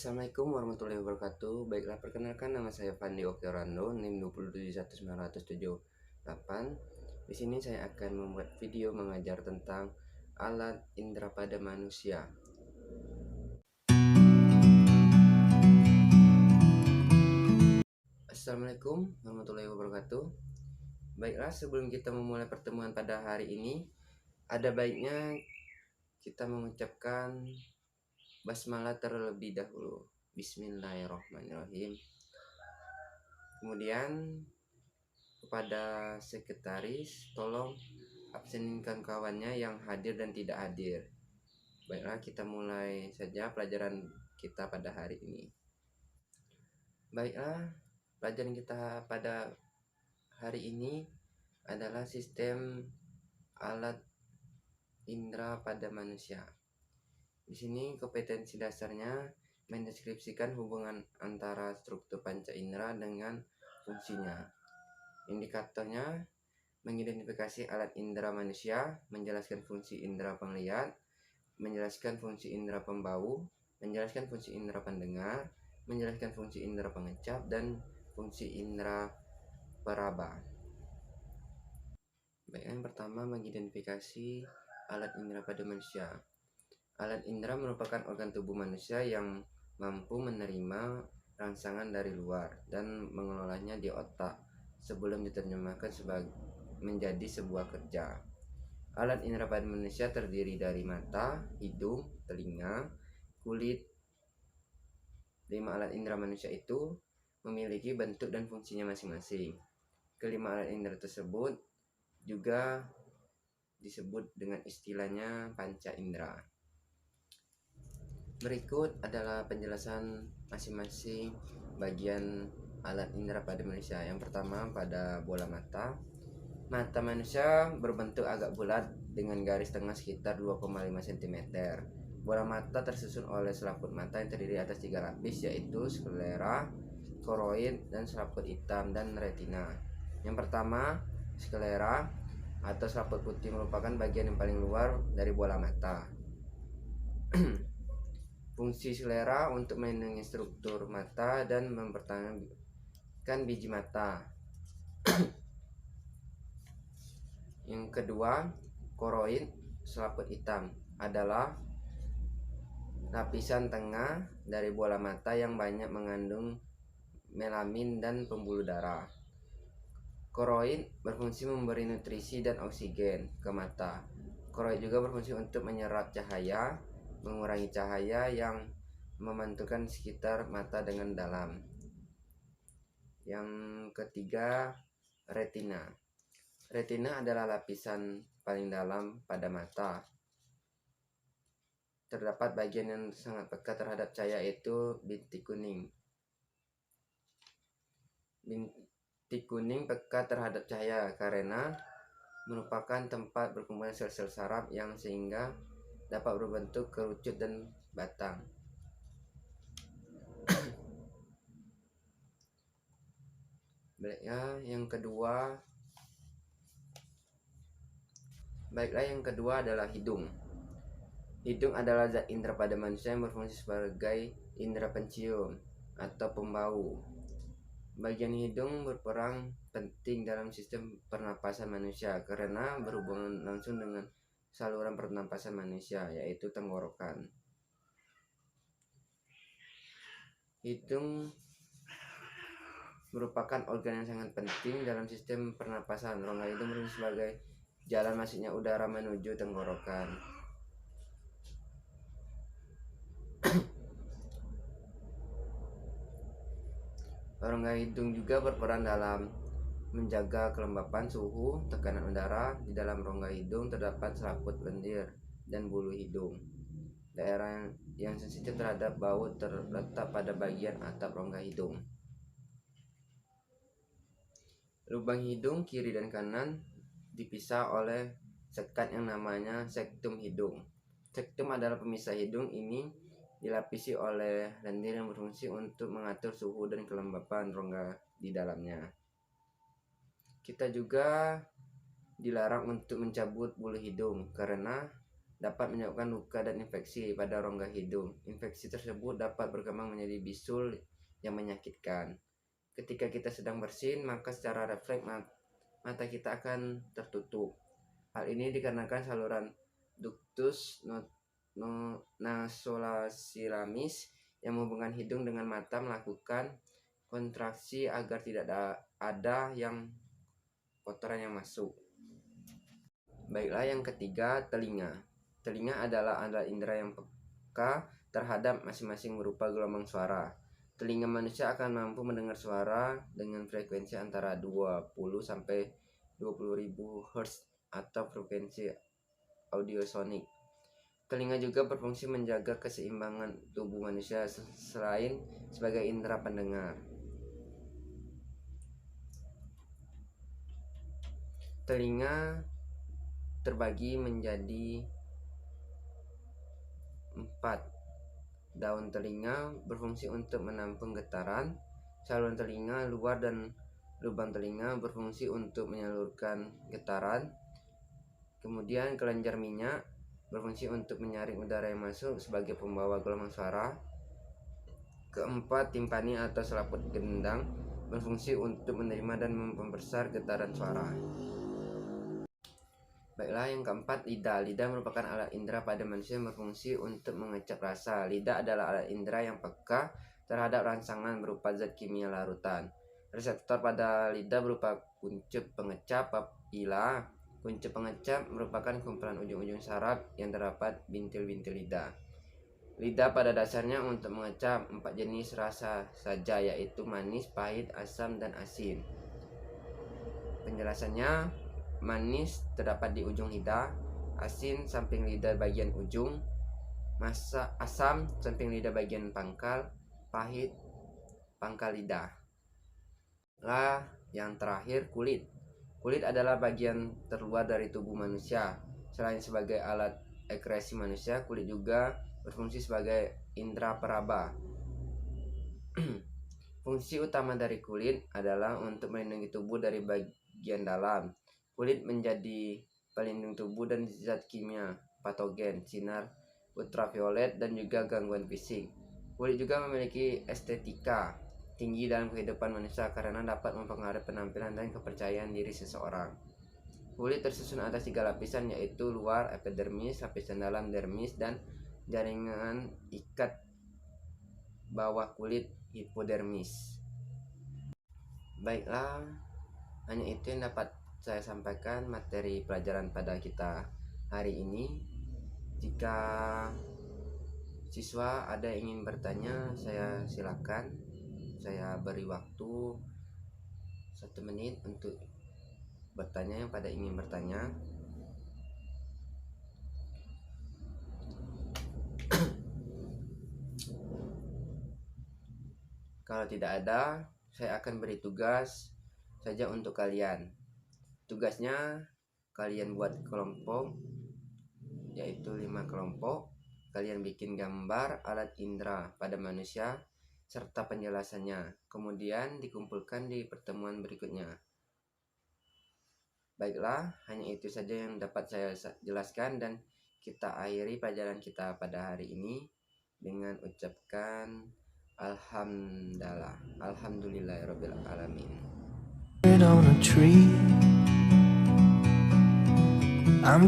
Assalamualaikum warahmatullahi wabarakatuh. Baiklah, perkenalkan nama saya Fandi Okiorando, NIM 2719078. Di sini saya akan membuat video mengajar tentang alat indera pada manusia. Assalamualaikum warahmatullahi wabarakatuh. Baiklah, sebelum kita memulai pertemuan pada hari ini, ada baiknya kita mengucapkan basmalah terlebih dahulu. Bismillahirrahmanirrahim. Kemudian kepada sekretaris, tolong absenkan kawannya yang hadir dan tidak hadir. Baiklah, kita mulai saja pelajaran kita pada hari ini. Baiklah, pelajaran kita pada hari ini adalah sistem alat indera pada manusia. Di sini kompetensi dasarnya mendeskripsikan hubungan antara struktur panca indera dengan fungsinya. Indikatornya mengidentifikasi alat indera manusia, menjelaskan fungsi indera penglihat, menjelaskan fungsi indera pembau, menjelaskan fungsi indera pendengar, menjelaskan fungsi indera pengecap, dan fungsi indera peraba. Baik, yang pertama mengidentifikasi alat indera pada manusia. Alat indera merupakan organ tubuh manusia yang mampu menerima rangsangan dari luar dan mengelolanya di otak sebelum diterjemahkan menjadi sebuah kerja. Alat indera pada manusia terdiri dari mata, hidung, telinga, kulit. 5 alat indera manusia itu memiliki bentuk dan fungsinya masing-masing. Kelima alat indera tersebut juga disebut dengan istilahnya panca indera. Berikut adalah penjelasan masing-masing bagian alat indera pada manusia. Yang pertama, pada bola mata. Mata manusia berbentuk agak bulat dengan garis tengah sekitar 2,5 cm. Bola mata tersusun oleh selaput mata yang terdiri atas 3 lapis, yaitu sklera, koroid, dan selaput hitam dan retina. Yang pertama, sklera atau selaput putih merupakan bagian yang paling luar dari bola mata. Fungsi sklera untuk melindungi struktur mata dan mempertahankan biji mata. Yang kedua, koroid, selaput hitam, adalah lapisan tengah dari bola mata yang banyak mengandung melamin dan pembuluh darah. Koroid berfungsi memberi nutrisi dan oksigen ke mata. Koroid juga berfungsi untuk menyerap cahaya, mengurangi cahaya yang memantulkan sekitar mata dengan dalam. Yang ketiga, retina. Retina adalah lapisan paling dalam pada mata. Terdapat bagian yang sangat peka terhadap cahaya, yaitu bintik kuning. Bintik kuning peka terhadap cahaya karena merupakan tempat berkumpulnya sel-sel saraf yang sehingga dapat berbentuk kerucut dan batang. Baiklah, yang kedua adalah hidung. Hidung adalah zat indera pada manusia yang berfungsi sebagai indera pencium atau pembau. Bagian hidung berperan penting dalam sistem pernapasan manusia karena berhubungan langsung dengan saluran pernapasan manusia, yaitu tenggorokan. Hidung merupakan organ yang sangat penting dalam sistem pernapasan. Rongga hidung berfungsi sebagai jalan masuknya udara menuju tenggorokan. Rongga hidung juga berperan dalam menjaga kelembapan suhu tekanan udara. Di dalam rongga hidung terdapat selaput lendir dan bulu hidung. Daerah yang sensitif terhadap bau terletak pada bagian atap rongga hidung. Lubang hidung kiri dan kanan dipisah oleh sekat yang namanya sektum hidung. Sektum adalah pemisah hidung. Ini dilapisi oleh lendir yang berfungsi untuk mengatur suhu dan kelembapan rongga di dalamnya. Kita juga dilarang untuk mencabut bulu hidung karena dapat menyebabkan luka dan infeksi pada rongga hidung. Infeksi tersebut dapat berkembang menjadi bisul yang menyakitkan. Ketika kita sedang bersin, maka secara refleks mata kita akan tertutup. Hal ini dikarenakan saluran ductus nasolasiramis yang menghubungkan hidung dengan mata melakukan kontraksi agar tidak ada yang kotoran yang masuk. Baiklah, yang ketiga, telinga. Telinga adalah alat indera yang peka terhadap masing-masing berupa gelombang suara. Telinga manusia akan mampu mendengar suara dengan frekuensi antara 20 sampai 20.000 Hz atau frekuensi audiosonik. Telinga juga berfungsi menjaga keseimbangan tubuh manusia selain sebagai indera pendengar. Telinga terbagi menjadi 4. Daun telinga berfungsi untuk menampung getaran. Saluran telinga luar dan lubang telinga berfungsi untuk menyalurkan getaran. Kemudian kelenjar minyak berfungsi untuk menyaring udara yang masuk sebagai pembawa gelombang suara. Keempat, timpani atau selaput gendang berfungsi untuk menerima dan membesar getaran suara. Baiklah, yang keempat, lidah. Lidah merupakan alat indera pada manusia yang berfungsi untuk mengecap rasa. Lidah adalah alat indera yang peka terhadap rangsangan berupa zat kimia larutan. Reseptor pada lidah berupa kuncup pengecap papila. Kuncup pengecap merupakan kumpulan ujung-ujung saraf yang terdapat bintil-bintil lidah. Lidah pada dasarnya untuk mengecap 4 jenis rasa saja, yaitu manis, pahit, asam, dan asin. Penjelasannya, manis terdapat di ujung lidah, asin samping lidah bagian ujung, asam samping lidah bagian pangkal, pahit pangkal lidah. Yang terakhir, kulit. Kulit adalah bagian terluar dari tubuh manusia. Selain sebagai alat ekskresi manusia, kulit juga berfungsi sebagai indera peraba. Fungsi utama dari kulit adalah untuk melindungi tubuh dari bagian dalam. Kulit menjadi pelindung tubuh dan zat kimia patogen, sinar ultraviolet, dan juga gangguan fisik. Kulit juga memiliki estetika tinggi dalam kehidupan manusia karena dapat mempengaruhi penampilan dan kepercayaan diri seseorang. Kulit tersusun atas 3 lapisan, yaitu luar epidermis, lapisan dalam dermis, dan jaringan ikat bawah kulit hipodermis. Baiklah, hanya itu yang dapat saya sampaikan materi pelajaran pada kita hari ini. Jika siswa ada yang ingin bertanya, saya silakan. Saya beri waktu 1 menit untuk bertanya yang pada ingin bertanya. Kalau tidak ada, saya akan beri tugas saja untuk kalian. Tugasnya, kalian buat kelompok, yaitu 5 kelompok. Kalian bikin gambar alat indera pada manusia serta penjelasannya, kemudian dikumpulkan di pertemuan berikutnya. Baiklah, hanya itu saja yang dapat saya jelaskan, dan kita akhiri pelajaran kita pada hari ini dengan ucapkan alhamdulillahirabbil alamin. On a tree. I'm